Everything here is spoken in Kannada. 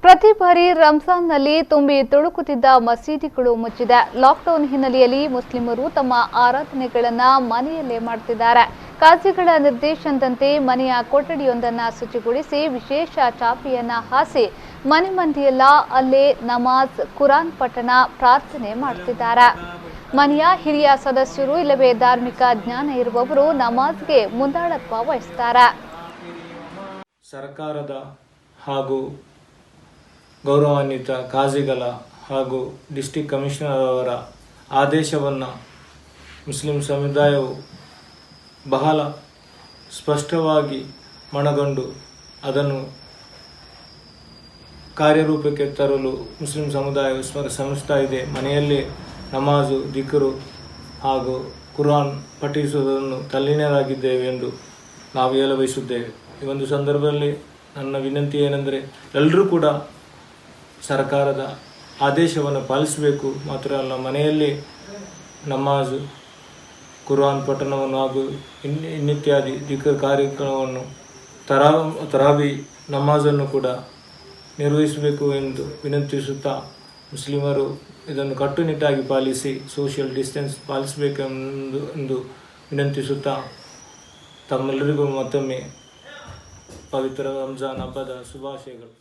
ಪ್ರತಿ ಬಾರಿ ರಂಜಾನ್ನಲ್ಲಿ ತುಂಬಿ ತುಳುಕುತ್ತಿದ್ದ ಮಸೀದಿಗಳು ಮುಚ್ಚಿದೆ. ಲಾಕ್ಡೌನ್ ಹಿನ್ನೆಲೆಯಲ್ಲಿ ಮುಸ್ಲಿಮರು ತಮ್ಮ ಆರಾಧನೆಗಳನ್ನು ಮನೆಯಲ್ಲೇ ಮಾಡುತ್ತಿದ್ದಾರೆ. ಕಾಜಿಗಳ ನಿರ್ದೇಶನದಂತೆ ಮನೆಯ ಕೊಠಡಿಯೊಂದನ್ನು ಶುಚಿಗೊಳಿಸಿ ವಿಶೇಷ ಚಾಪೆಯನ್ನ ಹಾಸಿ ಮನೆ ಮಂದಿಯೆಲ್ಲ ಅಲ್ಲೇ ನಮಾಜ್, ಕುರಾನ್ ಪಠಣ, ಪ್ರಾರ್ಥನೆ ಮಾಡುತ್ತಿದ್ದಾರೆ. ಮನೆಯ ಹಿರಿಯ ಸದಸ್ಯರು ಇಲ್ಲವೇ ಧಾರ್ಮಿಕ ಜ್ಞಾನ ಇರುವವರು ನಮಾಜ್ಗೆ ಮುಂದಾಳತ್ವ ವಹಿಸುತ್ತಾರೆ. ಸರ್ಕಾರದ ಹಾಗೂ ಗೌರವಾನ್ವಿತ ಕಾಜಿಗಳ ಹಾಗೂ ಡಿಸ್ಟ್ರಿಕ್ಟ್ ಕಮಿಷನರ್ ಅವರ ಆದೇಶವನ್ನು ಮುಸ್ಲಿಂ ಸಮುದಾಯವು ಬಹಳ ಸ್ಪಷ್ಟವಾಗಿ ಮನಗಂಡು ಅದನ್ನು ಕಾರ್ಯರೂಪಕ್ಕೆ ತರಲು ಮುಸ್ಲಿಂ ಸಮುದಾಯವು ಶ್ರಮಿಸ್ತಾ ಇದೆ. ಮನೆಯಲ್ಲೇ ನಮಾಜು, ದಿಕ್ರು ಹಾಗೂ ಕುರಾನ್ ಪಠಿಸುವುದನ್ನು ತಲ್ಲೀನರಾಗಿದ್ದೇವೆ ಎಂದು ನಾವು ಹೇಳ ಬಯಸುತ್ತೇವೆ. ಈ ಒಂದು ಸಂದರ್ಭದಲ್ಲಿ ನನ್ನ ವಿನಂತಿ ಏನೆಂದರೆ ಎಲ್ಲರೂ ಕೂಡ ಸರ್ಕಾರದ ಆದೇಶವನ್ನು ಪಾಲಿಸಬೇಕು. ಮಾತ್ರ ಅಲ್ಲ, ಮನೆಯಲ್ಲಿ ನಮಾಜು, ಕುರಾನ್ ಪಠಣವನ್ನು ಹಾಗೂ ಇನ್ನಿತ್ಯಾದಿ ದಿಕ್ರ್ ಕಾರ್ಯಕ್ರಮವನ್ನು ತರಾವಿ ನಮಾಜನ್ನು ಕೂಡ ನಿರ್ವಹಿಸಬೇಕು ಎಂದು ವಿನಂತಿಸುತ್ತಾ, ಮುಸ್ಲಿಮರು ಇದನ್ನು ಕಟ್ಟುನಿಟ್ಟಾಗಿ ಪಾಲಿಸಿ ಸೋಷಿಯಲ್ ಡಿಸ್ಟೆನ್ಸ್ ಪಾಲಿಸಬೇಕೆಂದು ವಿನಂತಿಸುತ್ತಾ ತಮ್ಮೆಲ್ಲರಿಗೂ ಮತ್ತೊಮ್ಮೆ ಪವಿತ್ರ ರಂಜಾನ್ ಹಬ್ಬದ ಶುಭಾಶಯಗಳು.